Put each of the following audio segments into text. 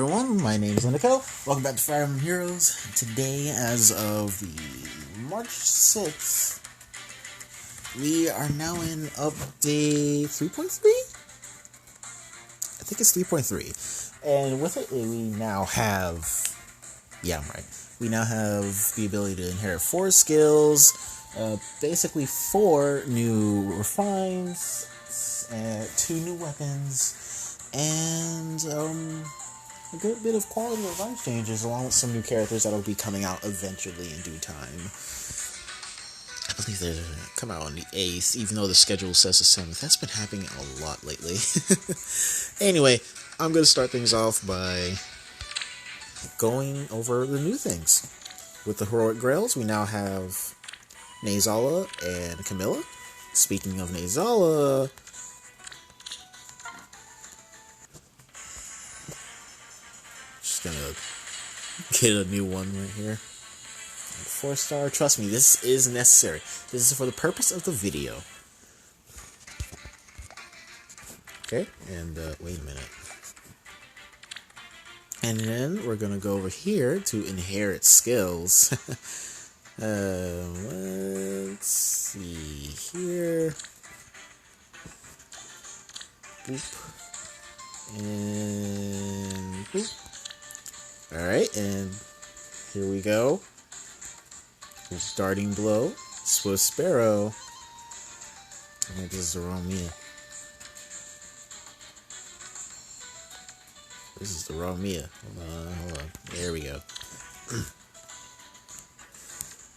Everyone, my name is Nico. Welcome back to Fire Emblem Heroes. Today, as of the March 6th, we are now in update 3.3? I think it's 3.3. And with it, we now have... Yeah, I'm right. We now have the ability to inherit 4 skills, basically 4 new refines, 2 new weapons, and, a good bit of quality of life changes, along with some new characters that'll be coming out eventually in due time. I believe they're come out on the 8th, even though the schedule says the 7th. That's been happening a lot lately. Anyway, I'm going to start things off by going over the new things. With the Heroic Grails, we now have Nazala and Camilla. Speaking of Nazala... gonna get a new one right here. 4-star. Trust me, this is necessary. This is for the purpose of the video. Okay, and wait a minute. And then we're gonna go over here to inherit skills. Let's see here. Boop. And boop. Alright, and here we go. Starting blow, Swift Sparrow. I think this is the wrong Mia. This is the wrong Mia. Hold on. There we go.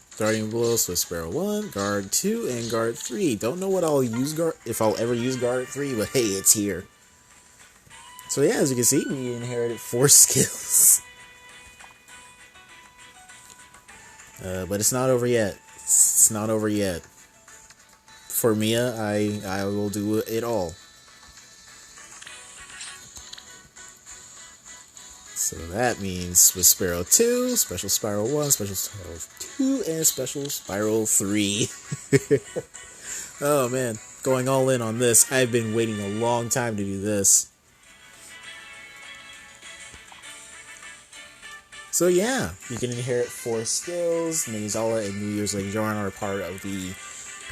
Starting blow, Swift Sparrow 1, guard 2, and guard 3. Don't know what I'll use if I'll ever use guard 3, but hey, it's here. So yeah, as you can see, we inherited 4 skills. But it's not over yet. It's not over yet. For Mia, I will do it all. So that means with Spiral 2, Special Spiral 1, Special Spiral 2, and Special Spiral 3. Oh man, going all in on this. I've been waiting a long time to do this. So yeah, you can inherit 4 skills. Nazala and New Year's Lady Jorn are part of the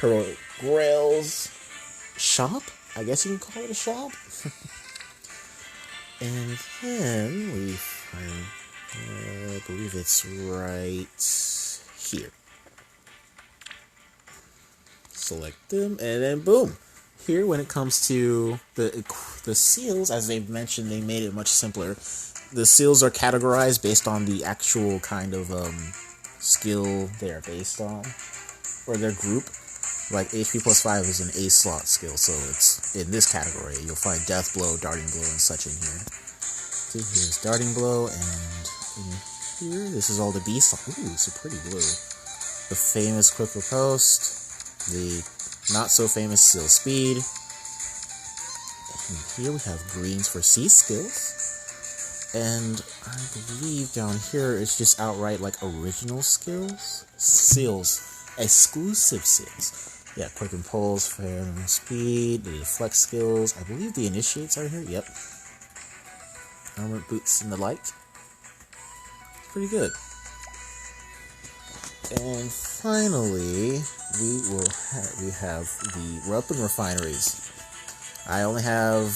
Heroic Grails shop. I guess you can call it a shop. And then we find, I believe it's right here. Select them, and then boom. Here, when it comes to the seals, as they've mentioned, they made it much simpler. The seals are categorized based on the actual kind of skill they're based on, or their group. Like HP plus 5 is an A slot skill, so it's in this category. You'll find Death Blow, Darting Blow, and such in here. So here's Darting Blow, and in here, this is all the B slot. Ooh, it's a pretty blue. The famous Quick Riposte, the not so famous Seal Speed. And here we have greens for C skills. And I believe down here it's just outright like original skills? Seals. Exclusive seals. Yeah, Quick Impulse, Fair Speed, the Deflect skills. I believe the Initiates are here. Yep. Armored Boots and the like. Pretty good. And finally, we have the Weapon Refineries. I only have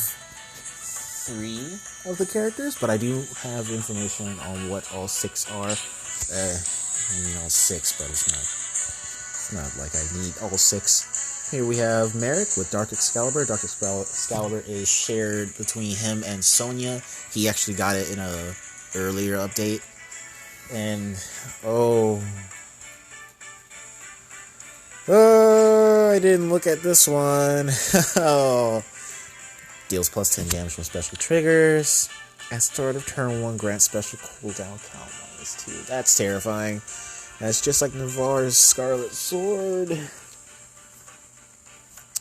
3 of the characters, but I do have information on what all 6 are. I mean all 6, but it's not like I need all 6. Here we have Merrick with Dark Excalibur. Dark Excalibur is shared between him and Sonya. He actually got it in a earlier update. And I didn't look at this one. Oh. Deals plus 10 damage from special triggers. At start of turn 1, grants special cooldown count -2. That's terrifying. That's just like Navarre's Scarlet Sword.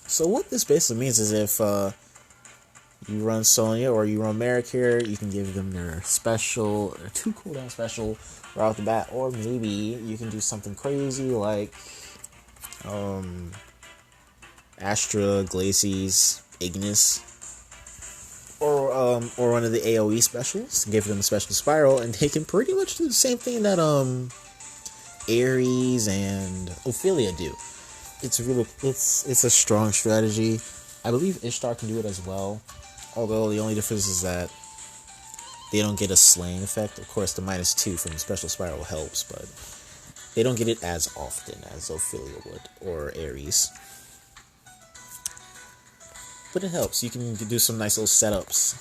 So what this basically means is if you run Sonya or you run Merrick here, you can give them their special, their 2 cooldown special right off the bat. Or maybe you can do something crazy like Astra, Glacies, Ignis. or one of the AoE specials, give them a special spiral, and they can pretty much do the same thing that Ares and Ophelia do. It's a strong strategy. I believe Ishtar can do it as well, although the only difference is that they don't get a slaying effect. Of course, the -2 from the special spiral helps, but they don't get it as often as Ophelia would, or Ares. But it helps. You can do some nice little setups,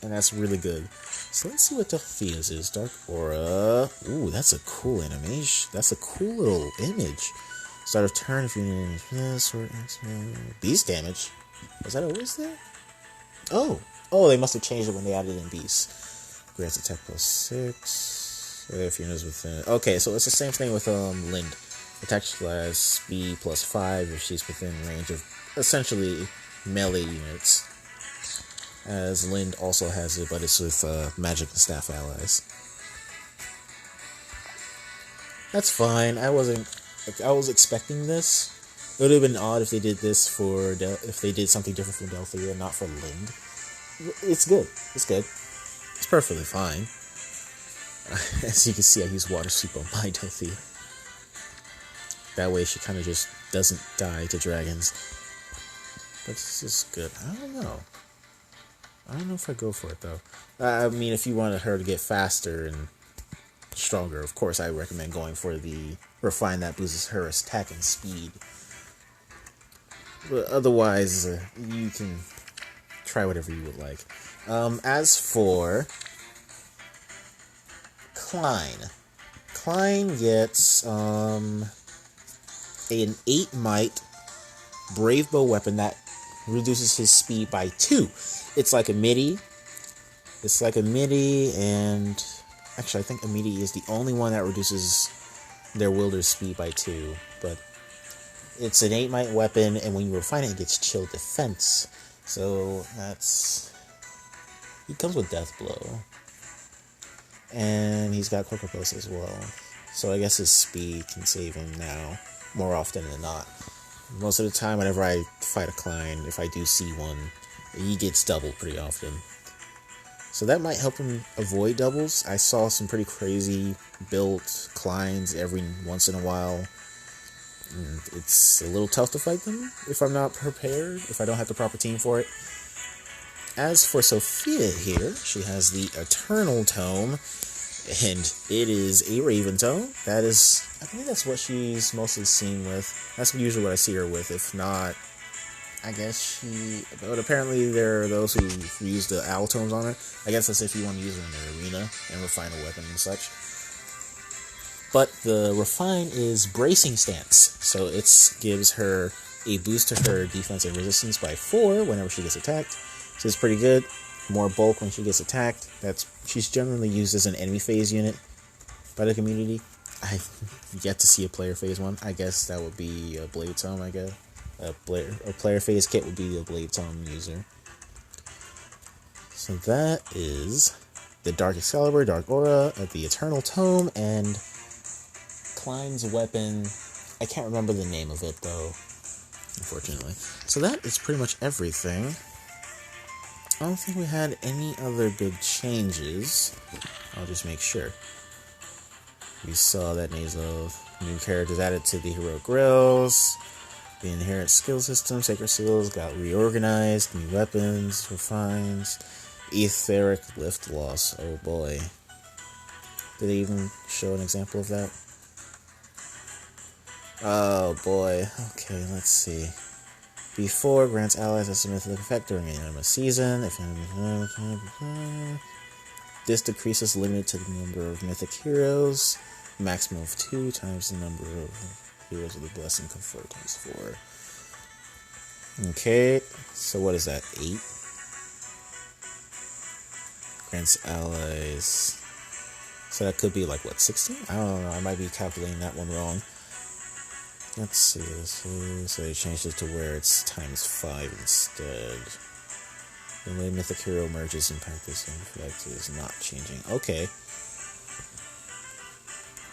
and that's really good. So let's see what Delphia's is. Dark Aura. Ooh, that's a cool animation. That's a cool little image. Start of turn if you need this or beast damage. Was that always there? Oh, they must have changed it when they added in beast. Grants attack +6. If units within. Okay, so it's the same thing with Lind. Attack class speed +5 if she's within range of essentially melee units. As Lind also has it, but it's with magic and staff allies. That's fine. I was expecting this. It would have been odd if they did this if they did something different for Delphia, not for Lind. It's good. It's perfectly fine. As you can see, I use water sweep on my Delphia. That way she kind of just doesn't die to dragons. But this is good. I don't know if I go for it, though. I mean, if you wanted her to get faster and stronger, of course, I recommend going for the refine that boosts her attack and speed. But otherwise, you can try whatever you would like. As for Klein gets an 8 might brave bow weapon that reduces his speed by 2. It's like a midi. And actually, I think a midi is the only one that reduces their wielder's speed by 2. But it's an 8 might weapon, and when you refine it, it gets chill defense. So he comes with death blow, and he's got quicker post as well. So I guess his speed can save him now more often than not. Most of the time, whenever I fight a Klein, if I do see one, he gets doubled pretty often. So that might help him avoid doubles. I saw some pretty crazy built Kleins every once in a while. And it's a little tough to fight them if I'm not prepared, if I don't have the proper team for it. As for Sophia here, she has the Eternal Tome, and it is a Raven Tome. I think that's what she's mostly seen with. That's usually what I see her with. If not, I guess but apparently there are those who use the Owl Tomes on her. I guess that's if you want to use her in the arena and refine a weapon and such. But the refine is bracing stance, so it gives her a boost to her defense and resistance by 4 whenever she gets attacked. So it's pretty good. More bulk when she gets attacked. She's generally used as an enemy phase unit by the community. I've yet to see a player phase one. I guess that would be a Blade Tome, I guess. A player phase kit would be a Blade Tome user. So that is the Dark Excalibur, Dark Aura, the Eternal Tome, and Klein's weapon. I can't remember the name of it, though, unfortunately. So that is pretty much everything. I don't think we had any other big changes. I'll just make sure. We saw that Nazo new characters added to the Heroic Grills. The inherent skill system, Sacred Seals, got reorganized. New weapons, refines. Etheric lift loss. Oh boy. Did they even show an example of that? Oh boy. Okay, let's see. Before grants allies a mythic effect during an anima season. This decreases limit to the number of mythic heroes. Maximum of 2 times the number of heroes of the blessing conferred times 4. Okay, so what is that? 8? Grants allies. So that could be like what, 16? I don't know. I might be calculating that one wrong. Let's see. So they changed it to where it's times 5 instead. The way Mythic Hero merges impact this effect is not changing. Okay.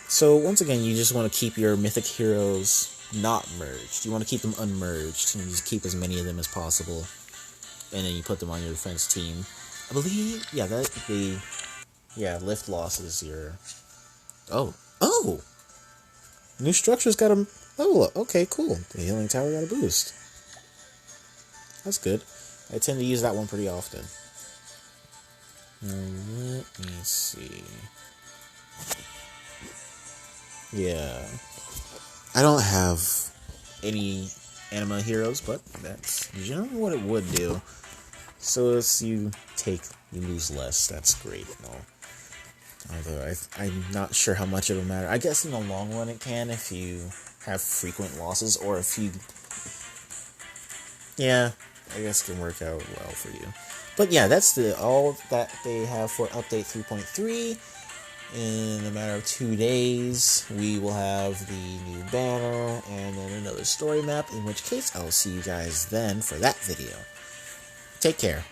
So once again, you just want to keep your Mythic Heroes not merged. You want to keep them unmerged. And you just keep as many of them as possible. And then you put them on your defense team. I believe, yeah, lift loss is your... Oh! New structure's got a level up. Okay, cool. The healing tower got a boost. That's good. I tend to use that one pretty often. Let me see. Yeah. I don't have any anima heroes, but that's generally what it would do. So as you lose less, that's great. No. Although I'm not sure how much it'll matter. I guess in the long run it can if you have frequent losses, or if you... Yeah, I guess it can work out well for you. But yeah, that's all that they have for update 3.3. In a matter of 2 days, we will have the new banner and then another story map, in which case I'll see you guys then for that video. Take care.